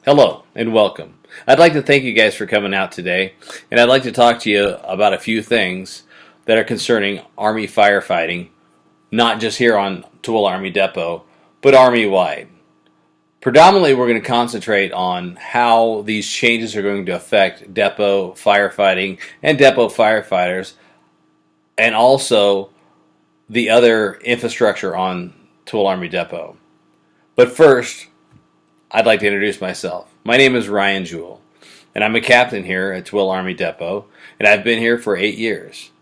Hello and welcome. I'd like to thank you guys for coming out today, and I'd like to talk to you about a few things that are concerning Army firefighting, not just here on Toole Army Depot, but Army-wide. Predominantly, we're going to concentrate on how these changes are going to affect depot firefighting and depot firefighters, and also the other infrastructure on Toole Army Depot. But first, I'd like to introduce myself. My name is Ryan Jewell, and I'm a captain here at Toole Army Depot, and I've been here for 8 years.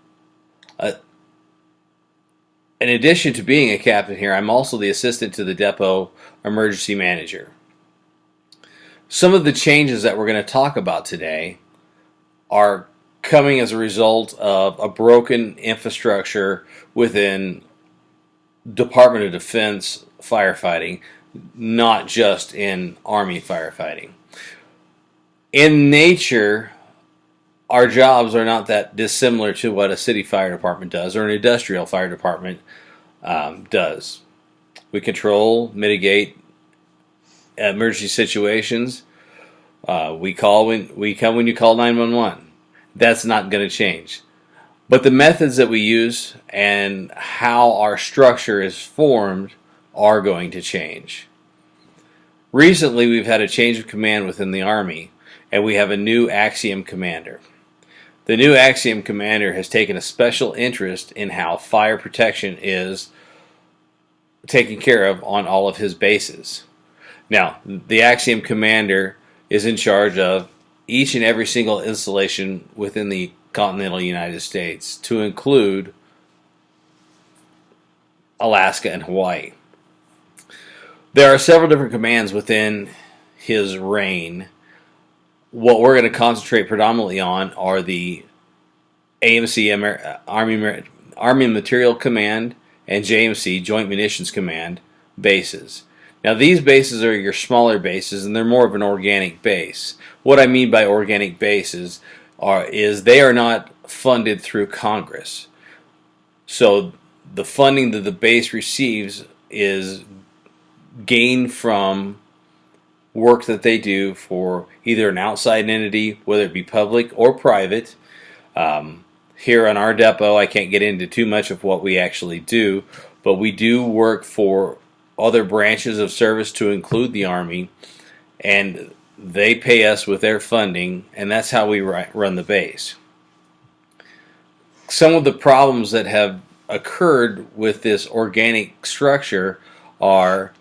In addition to being a captain here, I'm also the assistant to the depot emergency manager. Some of the changes that we're going to talk about today are coming as a result of a broken infrastructure within Department of Defense firefighting, not just in Army firefighting. In nature, our jobs are not that dissimilar to what a city fire department does or an industrial fire department does. We control, mitigate emergency situations. We come when you call 911. That's not going to change. But the methods that we use and how our structure is formed are going to change. Recently, we've had a change of command within the Army, and we have a new Axiom commander. The new Axiom commander has taken a special interest in how fire protection is taken care of on all of his bases. Now, the Axiom commander is in charge of each and every single installation within the continental United States, to include Alaska and Hawaii. There are several different commands within his reign. What we're going to concentrate predominantly on are the AMC, Army Material Command, and JMC, Joint Munitions Command, bases. Now, these bases are your smaller bases, and they're more of an organic base. What I mean by organic bases is they are not funded through Congress. So the funding that the base receives is gained from work that they do for either an outside entity, whether it be public or private. Here on our depot, I can't get into too much of what we actually do, but we do work for other branches of service to include the Army, and they pay us with their funding, and that's how we run the base. Some of the problems that have occurred with this organic structure are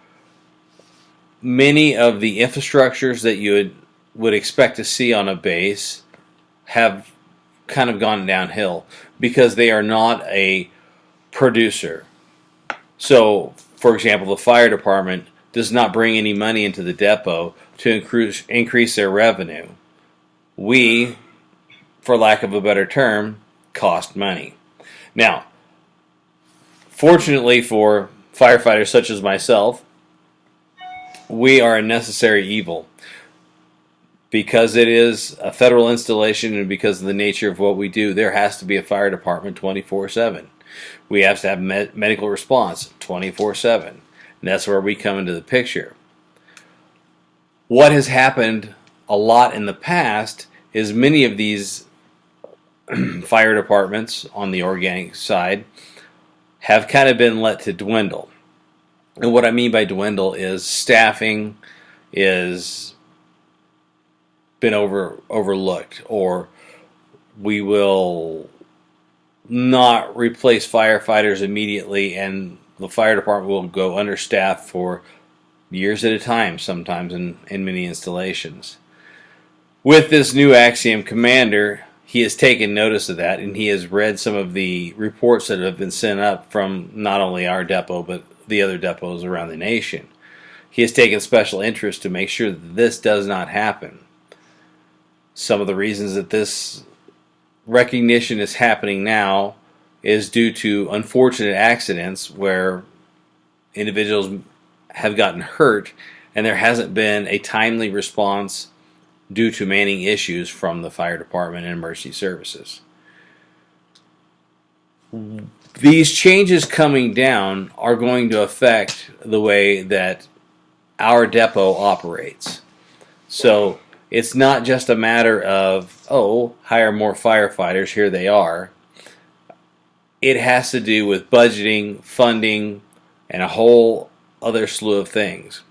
many of the infrastructures that you would expect to see on a base have kind of gone downhill because they are not a producer. So, for example, the fire department does not bring any money into the depot to increase their revenue. We, for lack of a better term, cost money. Now, fortunately for firefighters such as myself, we are a necessary evil. Because it is a federal installation and because of the nature of what we do, there has to be a fire department 24/7. We have to have medical response 24/7. And that's where we come into the picture. What has happened a lot in the past is many of these fire departments on the organic side have kind of been let to dwindle. And what I mean by dwindle is staffing is been overlooked, or we will not replace firefighters immediately, and the fire department will go understaffed for years at a time, sometimes in many installations. With this new Axiom commander, he has taken notice of that, and he has read some of the reports that have been sent up from not only our depot, but the other depots around the nation. He has taken special interest to make sure that this does not happen. Some of the reasons that this recognition is happening now is due to unfortunate accidents where individuals have gotten hurt and there hasn't been a timely response due to manning issues from the fire department and emergency services. These changes coming down are going to affect the way that our depot operates. So it's not just a matter of, oh, hire more firefighters, here they are. It has to do with budgeting, funding, and a whole other slew of things.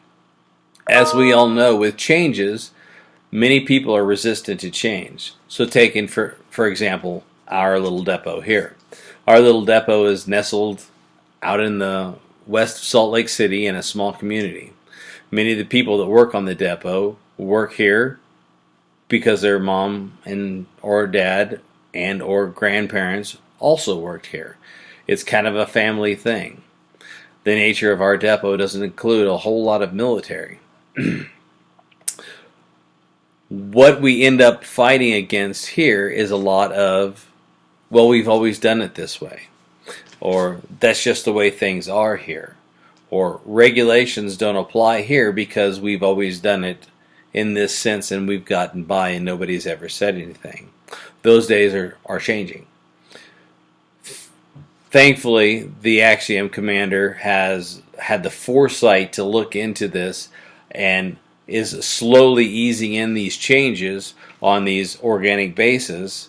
As we all know, with changes, many people are resistant to change. So taking, for example, our little depot here. Our little depot is nestled out in the west of Salt Lake City in a small community. Many of the people that work on the depot work here because their mom and or dad and or grandparents also worked here. It's kind of a family thing. The nature of our depot doesn't include a whole lot of military. What we end up fighting against here is a lot of, well, we've always done it this way, or that's just the way things are here, or regulations don't apply here because we've always done it in this sense and we've gotten by and nobody's ever said anything. Those days are changing. Thankfully, the Axiom commander has had the foresight to look into this and is slowly easing in these changes on these organic bases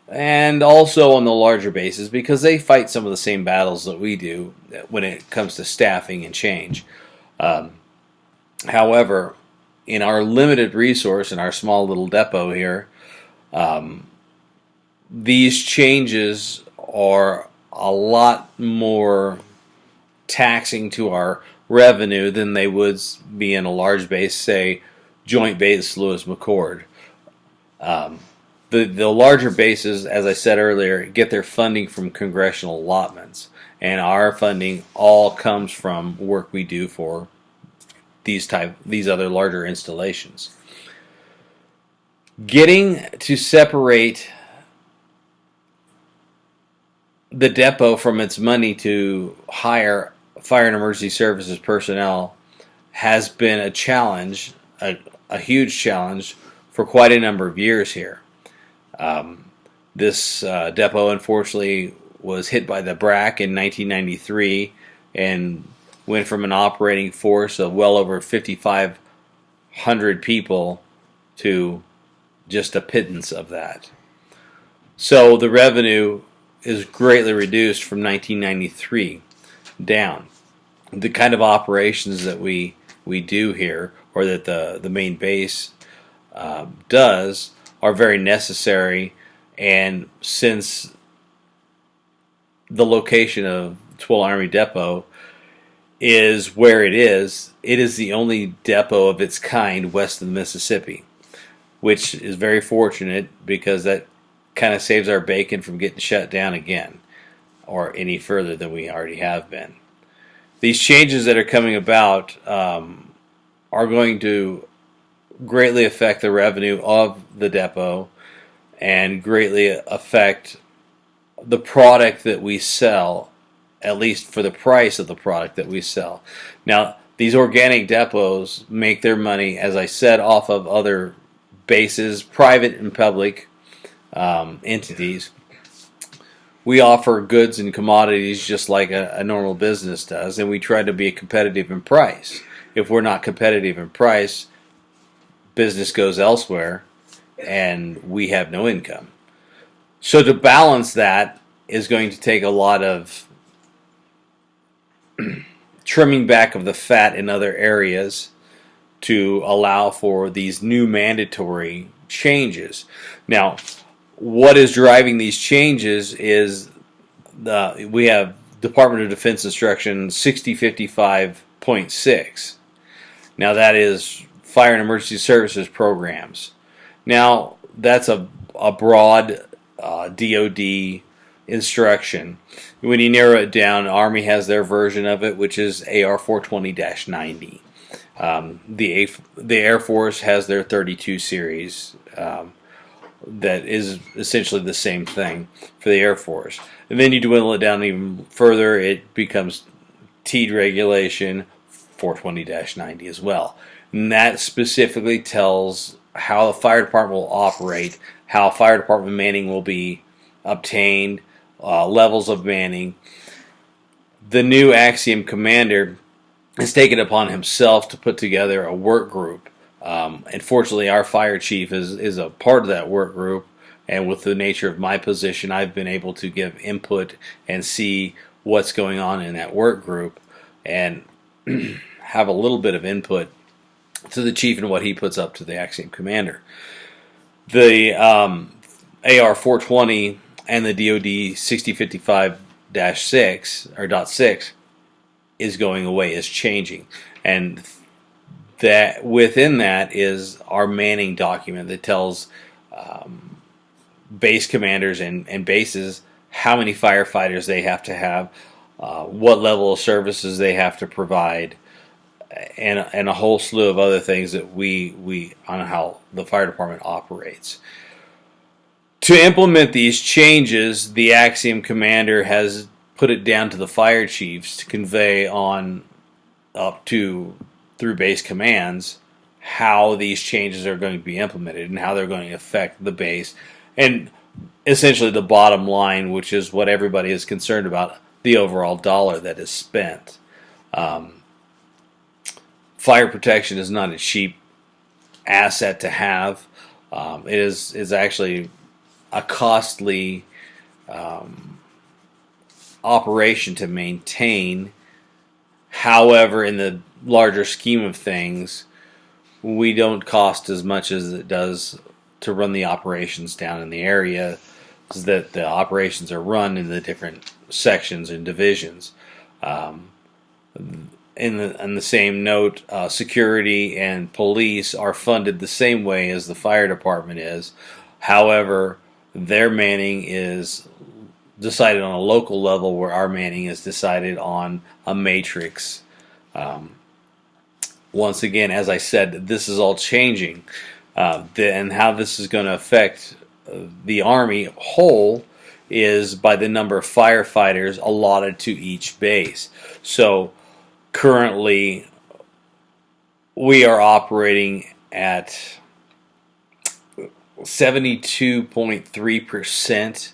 and also on the larger bases, because they fight some of the same battles that we do when it comes to staffing and change. However, in our limited resource in our small little depot here, these changes are a lot more taxing to our revenue than they would be in a large base, say Joint Base Lewis McChord. The larger bases, as I said earlier, get their funding from congressional allotments, and our funding all comes from work we do for these other larger installations. Getting to separate the depot from its money to hire fire and emergency services personnel has been a challenge, a huge challenge for quite a number of years here. This depot unfortunately was hit by the BRAC in 1993 and went from an operating force of well over 5,500 people to just a pittance of that. So the revenue is greatly reduced from 1993 down. The kind of operations that we do here, or that the main base does, are very necessary, and since the location of 12 Army Depot is where it is the only depot of its kind west of the Mississippi, which is very fortunate because that kind of saves our bacon from getting shut down again or any further than we already have been. These changes that are coming about are going to greatly affect the revenue of the depot and greatly affect the product that we sell, at least for the price of the product that we sell. Now, these organic depots make their money, as I said, off of other bases, private and public entities. We offer goods and commodities just like a normal business does, and we try to be competitive in price. If we're not competitive in price, business goes elsewhere, and we have no income. So to balance that is going to take a lot of trimming back of the fat in other areas to allow for these new mandatory changes. Now, what is driving these changes is we have Department of Defense Instruction 6055.6. Now that is Fire and Emergency Services programs. Now that's a broad DoD instruction. When you narrow it down, Army has their version of it, which is AR 420-90. The Air Force has their 32 series. That is essentially the same thing for the Air Force. And then you dwindle it down even further, it becomes TEED regulation 420-90 as well. And that specifically tells how the fire department will operate, how fire department manning will be obtained, levels of manning. The new Axiom commander has taken it upon himself to put together a work group Unfortunately, our fire chief is a part of that work group, and with the nature of my position, I've been able to give input and see what's going on in that work group, and have a little bit of input to the chief and what he puts up to the Axiom commander. The AR 420 and the DoD 6055-6 or .6 is going away, is changing, and that within that is our manning document that tells base commanders and bases how many firefighters they have to have, what level of services they have to provide, and a whole slew of other things that we on how the fire department operates. To implement these changes, the Axiom commander has put it down to the fire chiefs to convey on up to through base commands how these changes are going to be implemented and how they're going to affect the base, and essentially the bottom line, which is what everybody is concerned about, the overall dollar that is spent. Fire protection is not a cheap asset to have. It is actually a costly operation to maintain. However, in the larger scheme of things, we don't cost as much as it does to run the operations down in the area, is that the operations are run in the different sections and divisions. In the same note, security and police are funded the same way as the fire department is. However, their manning is decided on a local level, where our manning is decided on a matrix. Once again, as I said, this is all changing, and how this is going to affect the Army whole is by the number of firefighters allotted to each base. So currently, we are operating at 72.3%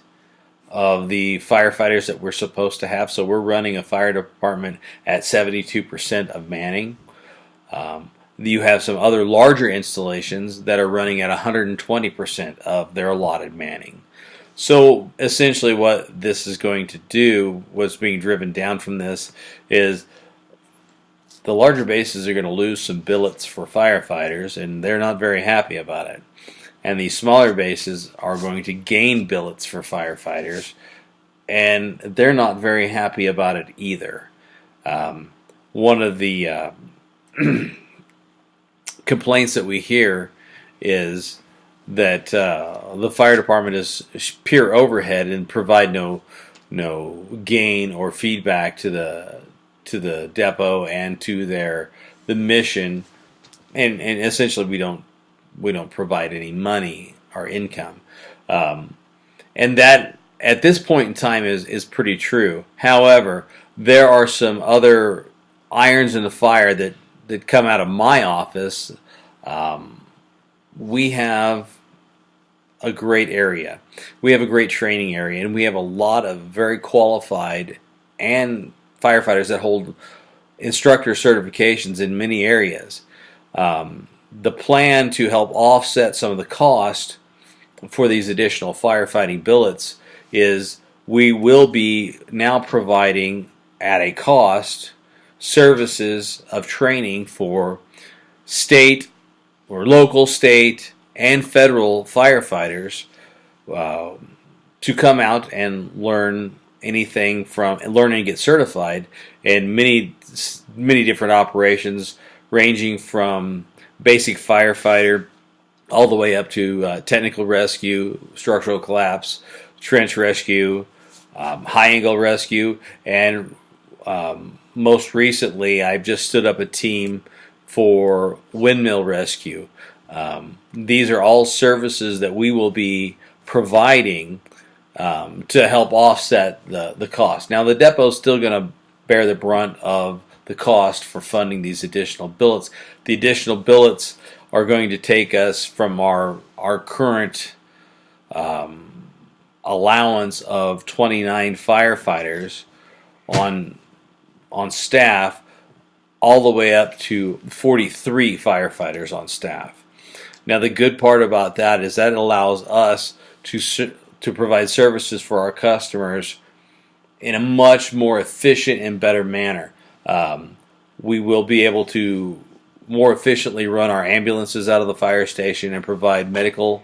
of the firefighters that we're supposed to have. So we're running a fire department at 72% of manning. You have some other larger installations that are running at 120% of their allotted manning. So essentially what this is going to do, what's being driven down from this, is the larger bases are going to lose some billets for firefighters, and they're not very happy about it. And these smaller bases are going to gain billets for firefighters, and they're not very happy about it either. One of the complaints that we hear is that the fire department is pure overhead and provide no gain or feedback to the depot and to the mission, and essentially we don't provide any money or income, and that at this point in time is pretty true. However, there are some other irons in the fire that come out of my office. We have a great area. We have a great training area, and we have a lot of very qualified and firefighters that hold instructor certifications in many areas. The plan to help offset some of the cost for these additional firefighting billets is we will be now providing at a cost services of training for state or local, state, and federal firefighters to come out and learn anything from and learn and get certified in many different operations, ranging from basic firefighter all the way up to technical rescue, structural collapse, trench rescue, high angle rescue, and most recently I've just stood up a team for windmill rescue. These are all services that we will be providing to help offset the cost. Now the depot is still going to bear the brunt of the cost for funding these additional billets. The additional billets are going to take us from our current allowance of 29 firefighters on staff all the way up to 43 firefighters on staff. Now, the good part about that is that it allows us to provide services for our customers in a much more efficient and better manner. We will be able to more efficiently run our ambulances out of the fire station and provide medical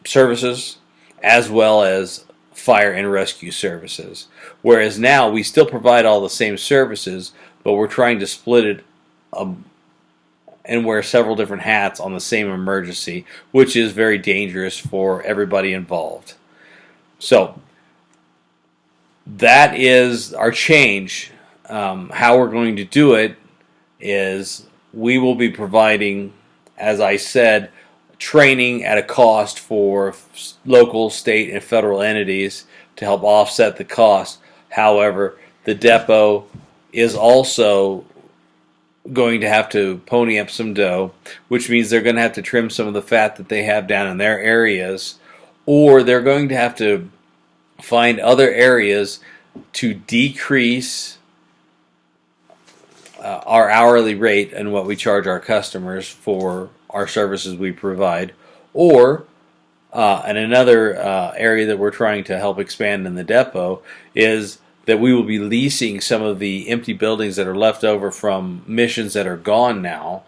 services as well as fire and rescue services. Whereas now we still provide all the same services, but we're trying to split it and wear several different hats on the same emergency, which is very dangerous for everybody involved. So that is our change. How we're going to do it is we will be providing, as I said, training at a cost for local, state, and federal entities to help offset the cost. However, the depot is also going to have to pony up some dough, which means they're going to have to trim some of the fat that they have down in their areas, or they're going to have to find other areas to decrease our hourly rate and what we charge our customers for our services we provide, or and another area that we're trying to help expand in the depot is that we will be leasing some of the empty buildings that are left over from missions that are gone now,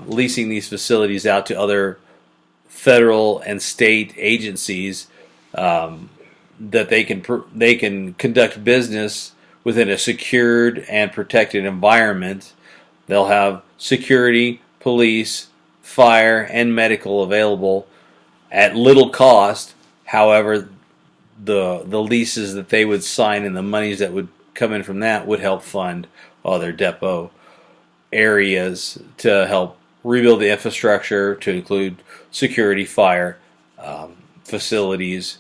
leasing these facilities out to other federal and state agencies that they can conduct business within a secured and protected environment. They'll have security, police, fire, and medical available at little cost. However, the leases that they would sign and the monies that would come in from that would help fund other depot areas to help rebuild the infrastructure to include security, fire, facilities,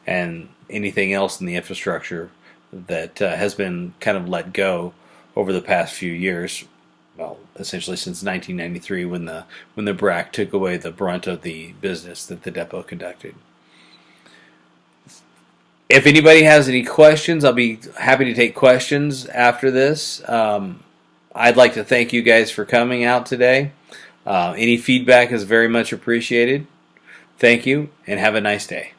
and anything else in the infrastructure that has been kind of let go over the past few years. Well, essentially since 1993, when the BRAC took away the brunt of the business that the depot conducted. If anybody has any questions, I'll be happy to take questions after this. I'd like to thank you guys for coming out today. Any feedback is very much appreciated. Thank you, and have a nice day.